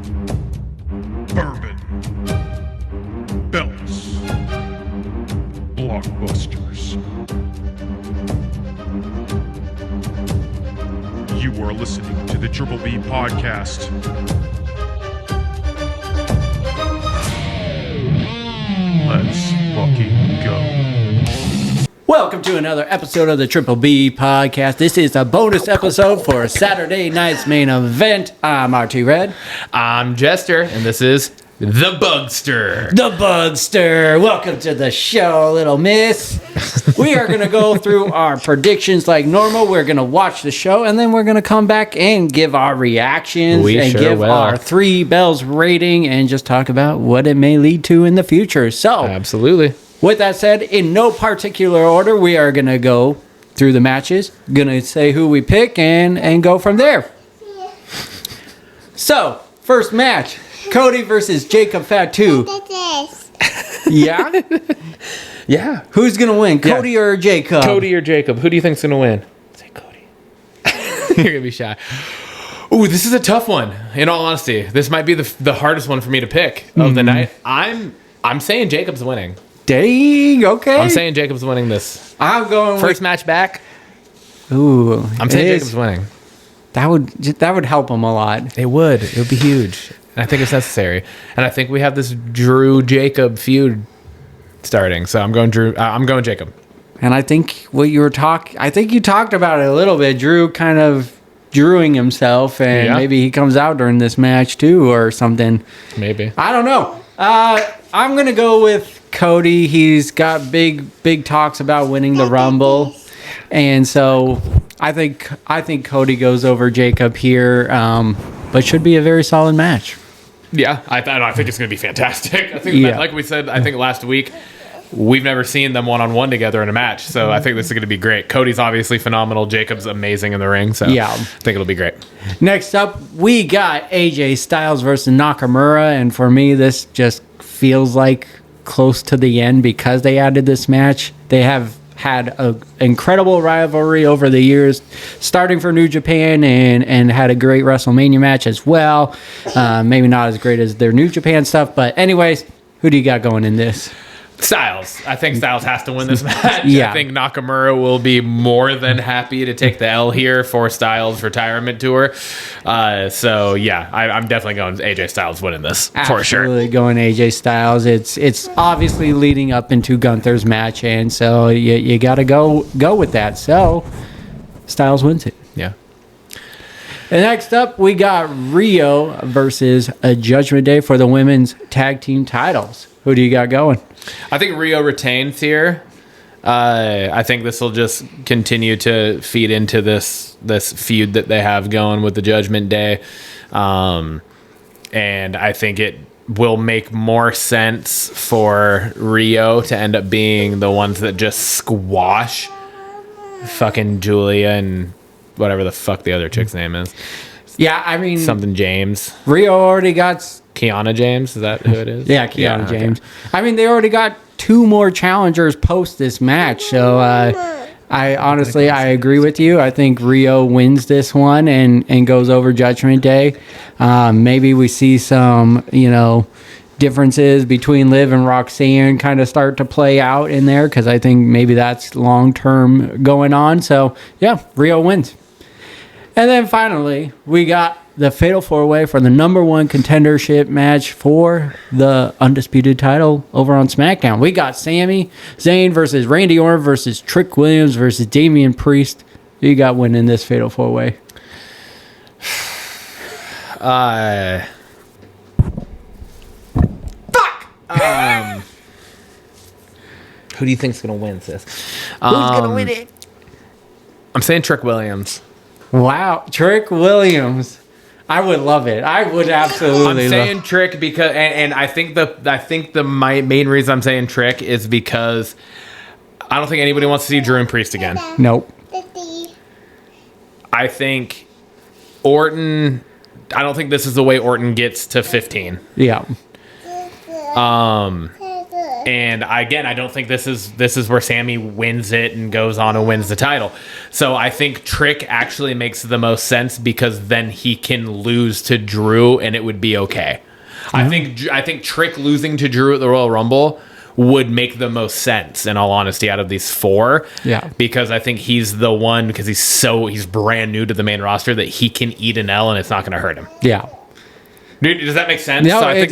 Bourbon. Belts. Blockbusters. You are listening to the Triple B Podcast. Let's fucking go. Welcome to another episode of the Triple B Podcast. This is a bonus episode for Saturday night's main event. I'm RT Red. I'm Jester, and this is The Bugster. The Bugster. Welcome to the show, little miss. We are going to go through our predictions like normal. We're going to watch the show, and then we're going to come back and give our reactions give our 3 bells rating and just talk about what it may lead to in the future. So, Absolutely. with that said, in no particular order, we are going to go through the matches, going to say who we pick, and go from there. So, first match, Cody versus Jacob Fatu. Yeah? Yeah. Who's going to win, Cody or Jacob? Cody or Jacob. Who do you think's going to win? Say Cody. You're going to be shy. Ooh, this is a tough one. In all honesty, this might be the hardest one for me to pick of the night. I'm saying Jacob's winning. Dang, okay. I'm saying Jacob's winning this. I'm going First match back. Ooh. I'm saying Jacob's winning. That would help him a lot. It would. It would be huge. And I think it's necessary. And I think we have this Drew-Jacob feud starting. So I'm going Jacob. And I think you talked about it a little bit. Drew kind of drewing himself, and maybe he comes out during this match too or something. Maybe. I don't know. I'm going to go with Cody. He's got big talks about winning the Rumble. And so I think Cody goes over Jacob here, but should be a very solid match. Yeah, I think it's going to be fantastic. I think, like we said, I think last week, we've never seen them one-on-one together in a match, so I think this is going to be great. Cody's obviously phenomenal. Jacob's amazing in the ring, so I think it'll be great. Next up, we got AJ Styles versus Nakamura, and for me, this just feels like close to the end because they added this match. They have had an incredible rivalry over the years, starting for New Japan and had a great WrestleMania match as well. Maybe not as great as their New Japan stuff, but anyways, who do you got going in this? Styles. I think Styles has to win this match. Yeah. I think Nakamura will be more than happy to take the L here for Styles' retirement tour. I'm definitely going AJ Styles winning this for sure. Absolutely going AJ Styles. It's obviously leading up into Gunther's match, and so you got to go with that. So Styles wins it. Yeah. And next up, we got Rio versus a Judgment Day for the women's tag team titles. Who do you got going? I think Rio retains here. I think this will just continue to feed into this feud that they have going with the Judgment Day. And I think it will make more sense for Rio to end up being the ones that just squash fucking Julia and whatever the fuck the other chick's name is. Yeah, I mean... Something James. Rio already got... Kiana James, is that who it is? Yeah, Kiana James. Okay. I mean, they already got 2 more challengers post this match, so I honestly agree with you. I think Rio wins this one and goes over Judgment Day. Maybe we see some, differences between Liv and Roxanne kind of start to play out in there because I think maybe that's long-term going on. So, yeah, Rio wins. And then finally, we got the Fatal 4-Way for the number 1 contendership match for the undisputed title over on SmackDown. We got Sami Zayn versus Randy Orton versus Trick Williams versus Damian Priest. Who you got winning this Fatal 4-Way? Who do you think's gonna win, sis? Who's gonna win it? I'm saying Trick Williams. Wow, Trick Williams. I would love it. I would absolutely. I'm saying Trick because, and I think my main reason I'm saying Trick is because I don't think anybody wants to see Drew and Priest again. Nope. I think Orton. I don't think this is the way Orton gets to 15. Yeah. And again, I don't think this is where Sammy wins it and goes on and wins the title. So I think Trick actually makes the most sense because then he can lose to Drew and it would be okay. Mm-hmm. I think Trick losing to Drew at the Royal Rumble would make the most sense, in all honesty, out of these four. Yeah. Because I think he's the one, because he's brand new to the main roster, that he can eat an L and it's not going to hurt him. Yeah. Dude, does that make sense? No, so I think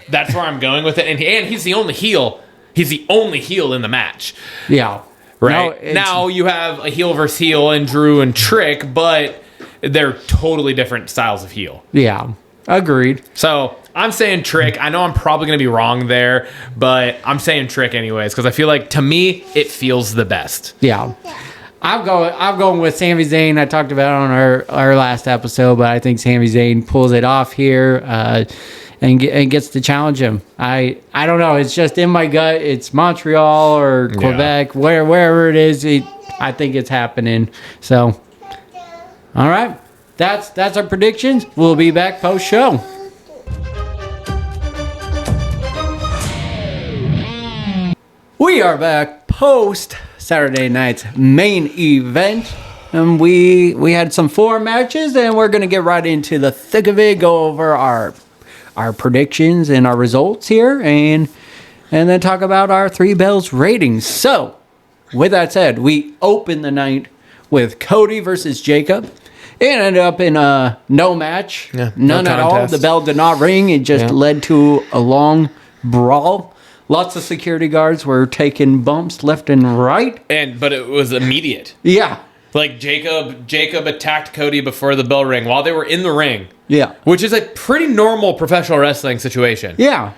that's where I'm going with it. And he's the only heel. He's the only heel in the match. Yeah. Right? No, now you have a heel versus heel in Drew and Trick, but they're totally different styles of heel. Yeah. Agreed. So I'm saying Trick. I know I'm probably going to be wrong there, but I'm saying Trick anyways because I feel like, to me, it feels the best. Yeah. I'm going with Sami Zayn. I talked about it on our last episode, but I think Sami Zayn pulls it off here and gets to challenge him. I don't know. It's just in my gut. It's Montreal or Quebec, wherever it is. I think it's happening. So, all right. That's our predictions. We'll be back post show. We are back post Saturday night's main event. And we had some 4 matches, and we're going to get right into the thick of it, go over our predictions and our results here, and then talk about our 3 bells ratings. So, with that said, we open the night with Cody versus Jacob. It ended up in a no match. Yeah, none at all. The bell did not ring. It just led to a long brawl. Lots of security guards were taking bumps left and right. But it was immediate. Yeah. Like Jacob attacked Cody before the bell rang while they were in the ring. Yeah. Which is a pretty normal professional wrestling situation. Yeah.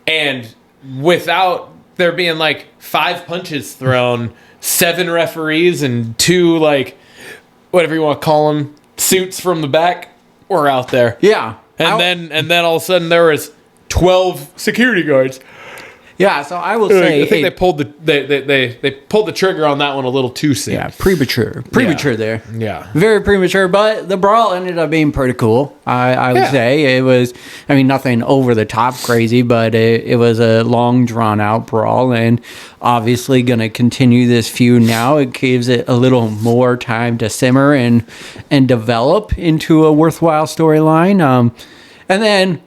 And without there being like 5 punches thrown, 7 referees and 2 like whatever you want to call them, suits from the back were out there. Yeah. And then all of a sudden there was 12 security guards. Yeah, so I will say I think they pulled they pulled the trigger on that one a little too soon. Yeah, premature there. Yeah, very premature. But the brawl ended up being pretty cool. I would say it was. I mean, nothing over the top crazy, but it was a long drawn out brawl, and obviously going to continue this feud now. It gives it a little more time to simmer and develop into a worthwhile storyline. And then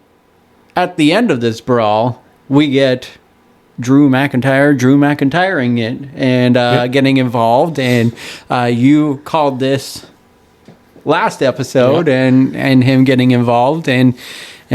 at the end of this brawl, we get Drew McIntyring it and getting involved, and you called this last episode and him getting involved, and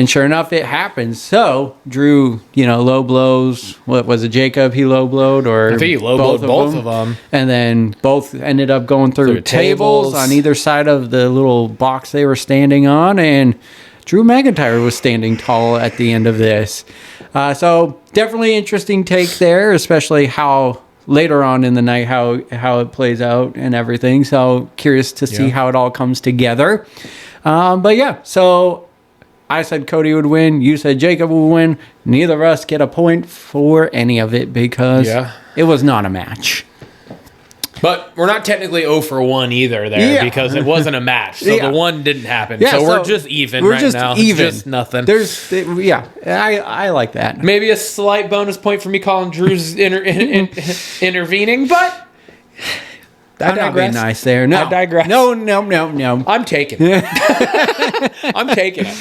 sure enough it happens. So Drew, low blows. What was it, Jacob? He low blowed, or I think he low blowed both of them, and then both ended up going through tables on either side of the little box they were standing on, and Drew McIntyre was standing tall at the end of this. So definitely interesting take there, especially how later on in the night, how it plays out and everything. So curious to see how it all comes together. But yeah, so I said Cody would win. You said Jacob would win. Neither of us get a point for any of it because it was not a match. But we're not technically 0 for 1 either there because it wasn't a match. So the one didn't happen. So we're just even right now. Even. It's just nothing. I like that. Maybe a slight bonus point for me calling Drew's intervening, but that'd be nice there. No, I digress. No. I'm taking it. I'm taking it.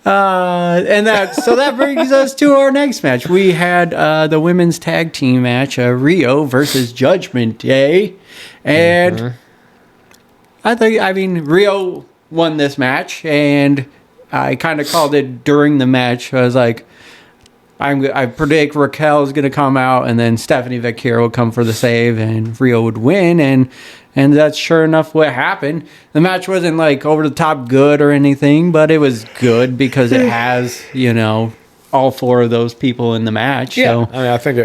And that brings us to our next match. We had the women's tag team match, Rio versus Judgment Day, and I mean Rio won this match, and I kind of called it during the match. I was like, I predict Raquel is going to come out, and then Stephanie Vaquero will come for the save, and Rio would win, and that's sure enough what happened. The match wasn't like over the top good or anything, but it was good because it has, all 4 of those people in the match. Yeah, so. I mean, I think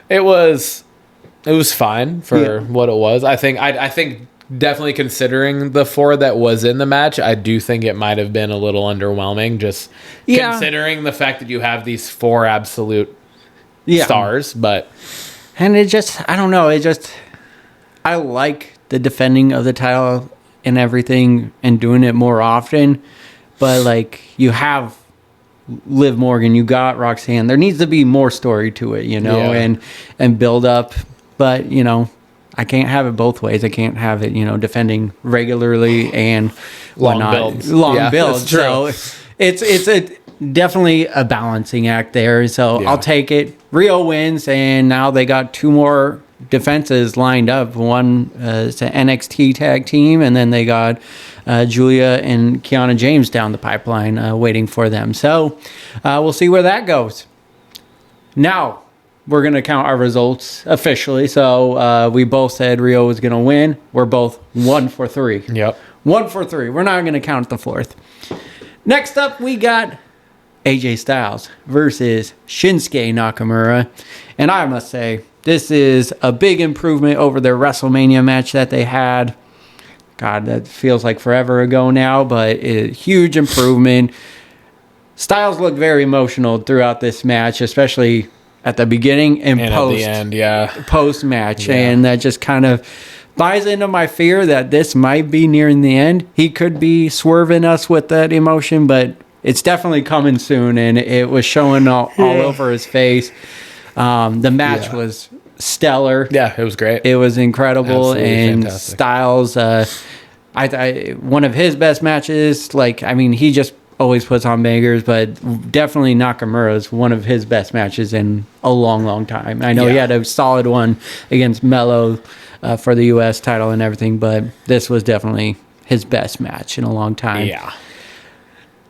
it was fine for what it was. I think definitely considering the 4 that was in the match, I do think it might have been a little underwhelming just considering the fact that you have these 4 absolute stars, and it just, I don't know, I like the defending of the title and everything and doing it more often, but like you have Liv Morgan, you got Roxanne. There needs to be more story to it, and build up. But, I can't have it both ways. I can't have it, defending regularly and whatnot. Long builds. So it's definitely a balancing act there. So I'll take it. Rio wins, and now they got 2 more defenses lined up. One is an NXT tag team, and then they got Julia and Kiana James down the pipeline waiting for them. So we'll see where that goes. Now, we're going to count our results officially. So we both said Rio was going to win. We're both 1 for 3. Yep. 1 for 3. We're not going to count the 4th. Next up, we got AJ Styles versus Shinsuke Nakamura. And I must say, this is a big improvement over their WrestleMania match that they had. God, that feels like forever ago now, but a huge improvement. Styles looked very emotional throughout this match, especially at the beginning and post, at the end, post match, and that just kind of buys into my fear that this might be nearing the end. He could be swerving us with that emotion, but it's definitely coming soon, and it was showing all over his face. The match was stellar. Yeah, it was great. It was incredible, Absolutely and fantastic. Styles, one of his best matches. He just always puts on bangers, but definitely Nakamura is one of his best matches in a long, long time. I know he had a solid one against Mello for the U.S. title and everything, but this was definitely his best match in a long time. Yeah.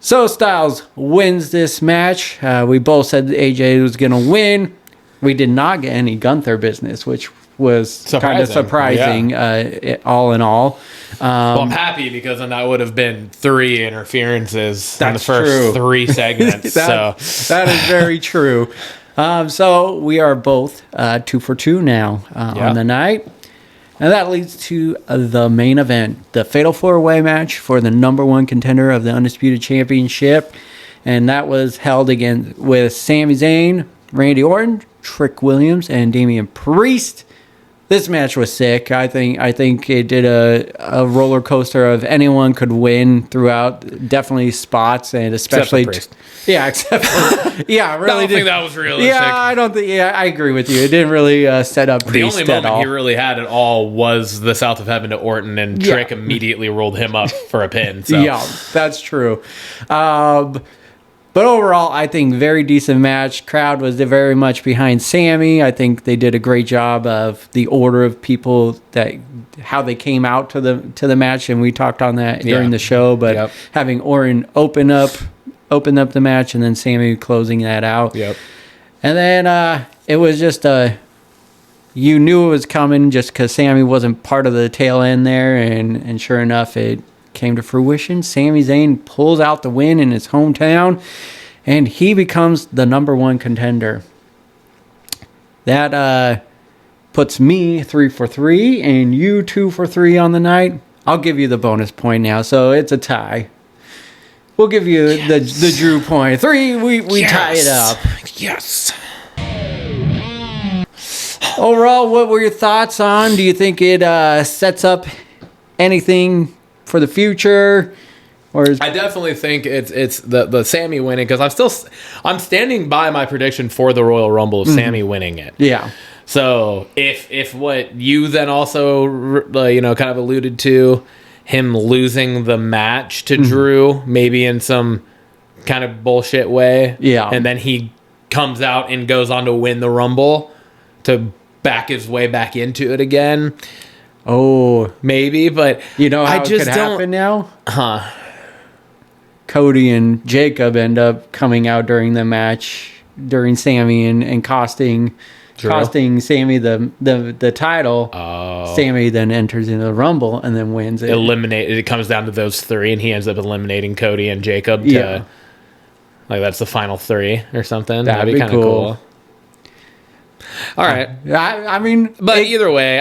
So Styles wins this match. We both said AJ was going to win. We did not get any Gunther business, which was kind of surprising, all in all. Well, I'm happy because then that would have been 3 interferences in the first true. 3 segments. That is very true. So we are both 2 for 2 now on the night. And that leads to the main event, the Fatal 4-Way match for the number 1 contender of the Undisputed Championship. And that was held again with Sami Zayn, Randy Orton, Trick Williams, and Damian Priest. This match was sick. I think it did a roller coaster of anyone could win throughout. Definitely spots, and especially Priest. Except for really. I don't think that was realistic. Yeah, I don't think. Yeah, I agree with you. It didn't really set up The Priest only at moment all. he really had at all was the South of Heaven to Orton, and Trick immediately rolled him up for a pin. So. Yeah, that's true. But overall, I think very decent match. Crowd was very much behind Sammy. I think they did a great job of the order of people how they came out to the match, and we talked on that during the show. But having Orton open up the match, and then Sammy closing that out. Yep. And then it was just you knew it was coming just because Sammy wasn't part of the tail end there, and sure enough, it came to fruition. Sami Zayn pulls out the win in his hometown, and he becomes the number 1 contender. That puts me 3 for 3, and you 2 for 3 on the night. I'll give you the bonus point now, so it's a tie. We'll give you the Drew point. 3, we tie it up. Yes. Overall, what were your thoughts on? Do you think it sets up anything for the future, I definitely think it's the Sammy winning, because I'm standing by my prediction for the Royal Rumble of Sammy winning it. Yeah. So if what you then also kind of alluded to, him losing the match to Drew, maybe in some kind of bullshit way, and then he comes out and goes on to win the Rumble to back his way back into it again. Oh, maybe, but how I just it could happen now? Cody and Jacob end up coming out during the match, during Sammy, and costing Sammy the title. Oh. Sammy then enters into the Rumble and then wins it. It comes down to those 3, and he ends up eliminating Cody and Jacob to that's the final 3 or something. That'd be kind of cool. All right. I mean, but either way,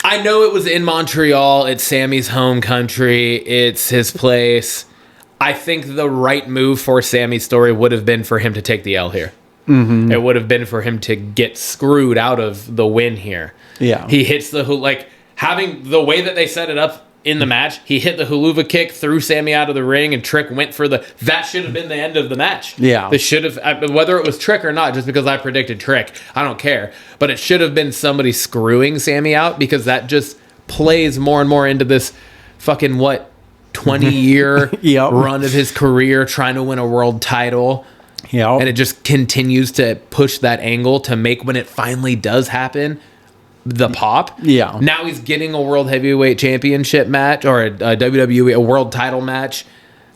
I know it was in Montreal. It's Sammy's home country. It's his place. I think the right move for Sammy's story would have been for him to take the L here. Mm-hmm. It would have been for him to get screwed out of the win here. Yeah. He hits the having the way that they set it up in the match, he hit the haluva kick, threw Sammy out of the ring, and Trick went for that should have been the end of the match. Yeah. This should have, whether it was Trick or not, just because I predicted Trick, I don't care. But it should have been somebody screwing Sammy out, because that just plays more and more into this fucking, 20-year Yep. run of his career trying to win a world title. Yeah. And it just continues to push that angle to make, when it finally does happen, the pop. Yeah. Now he's getting a world heavyweight championship match, or a WWE, a world title match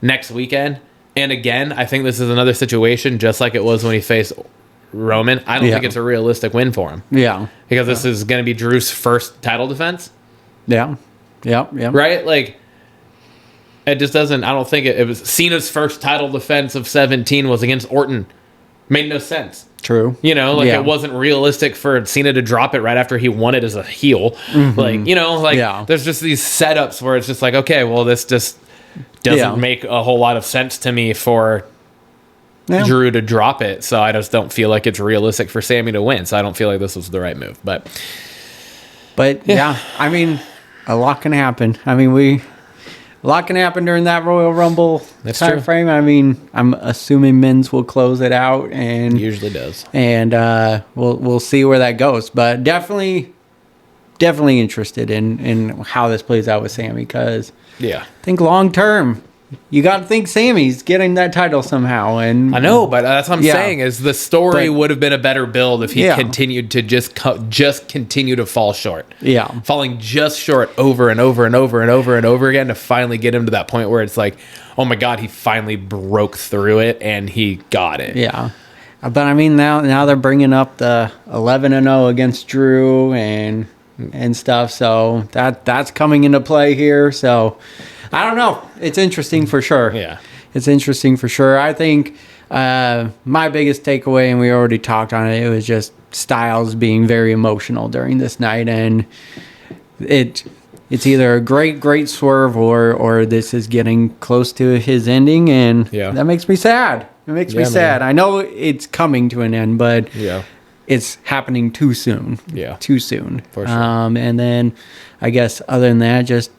next weekend. And again, I think this is another situation just like it was when he faced Roman. I don't think it's a realistic win for him. Yeah. Because this is going to be Drew's first title defense. Yeah. Yeah. Yeah. Right? Like, it just doesn't, I don't think it was Cena's first title defense of 17 was against Orton. Made no sense. True. You know, like Yeah. it wasn't realistic for Cena to drop it right after he won it as a heel. Like, you know, like there's just these setups where it's just like, okay, well, this just doesn't make a whole lot of sense to me for Drew to drop it. So I just don't feel like it's realistic for Sammy to win. So I don't feel like this was the right move. But yeah, I mean, a lot can happen. I mean, a lot can happen during that Royal Rumble time frame. I mean, I'm assuming men's will close it out, and usually does. And we'll see where that goes. But definitely interested in how this plays out with Sammy, because I think long term, you got to think Sammy's getting that title somehow. And I know, but that's what I'm saying, is the story would have been a better build if he continued to just continue to fall short. Yeah. Falling just short over and over and over and over and over again to finally get him to that point where it's like, oh my God, he finally broke through it and he got it. Yeah. But I mean, now they're bringing up the 11-0 against Drew and stuff. So that's coming into play here. So I don't know. It's interesting for sure. Yeah. It's interesting for sure. I think my biggest takeaway, and we already talked on it, it was just Styles being very emotional during this night. And it's either a great swerve or this is getting close to his ending. And that makes me sad. It makes me sad. Man. I know it's coming to an end, but it's happening too soon. Yeah. Too soon. For sure. And then I guess other than that, just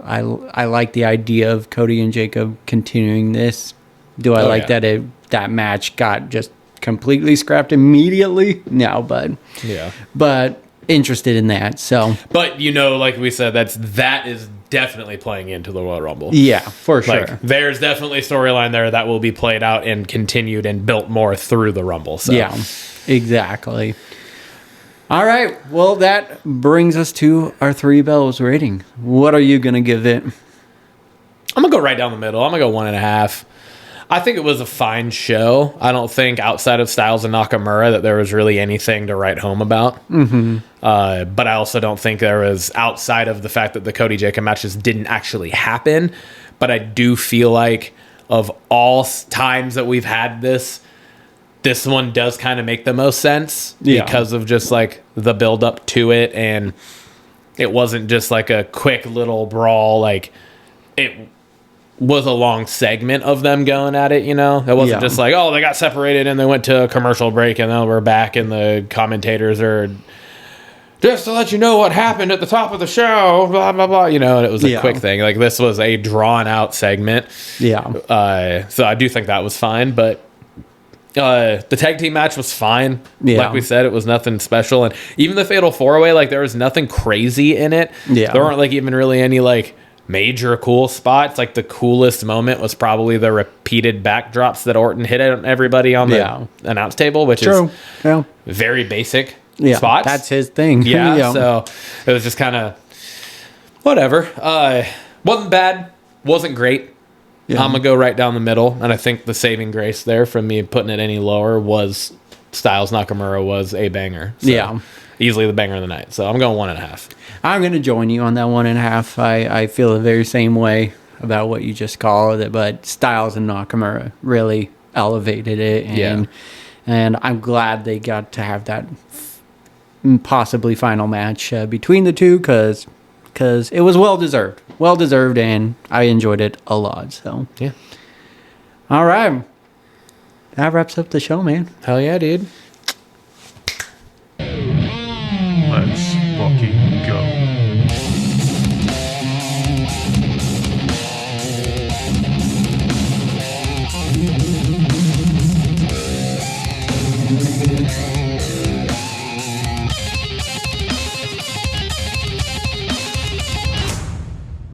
I like the idea of Cody and Jacob continuing this. Do I like that that match got just completely scrapped immediately? No, but interested in that. So, but like we said, that is definitely playing into the Royal Rumble. Yeah, for sure. Like, there's definitely a storyline there that will be played out and continued and built more through the Rumble. So. Yeah, exactly. All right. Well, that brings us to our 3 bells rating. What are you going to give it? I'm going to go right down the middle. I'm going to go 1.5. I think it was a fine show. I don't think outside of Styles and Nakamura that there was really anything to write home about. But I also don't think there was, outside of the fact that the Cody Jacob matches didn't actually happen. But I do feel like of all times that we've had this one does kind of make the most sense because of just like the build up to it. And it wasn't just like a quick little brawl. Like it was a long segment of them going at it, It wasn't just like, oh, they got separated and they went to a commercial break and then we're back and the commentators are just to let you know what happened at the top of the show, blah, blah, blah, and it was a quick thing. Like this was a drawn out segment. Yeah. So I do think that was fine, but the tag team match was fine. Like we said, it was nothing special. And even the Fatal 4-Way, like there was nothing crazy in it. There weren't like even really any like major cool spots. Like the coolest moment was probably the repeated backdrops that Orton hit at everybody on the announce table, which is very basic spots. That's his thing. So it was just kind of whatever. Wasn't bad, wasn't great. I'm going to go right down the middle, and I think the saving grace there from me putting it any lower was Styles Nakamura was a banger. So easily the banger of the night. So I'm going 1.5. I'm going to join you on that 1.5. I feel the very same way about what you just called it, but Styles and Nakamura really elevated it, and I'm glad they got to have that possibly final match between the two because it was well deserved, and I enjoyed it a lot. So all right, that wraps up the show, man. Hell yeah, dude.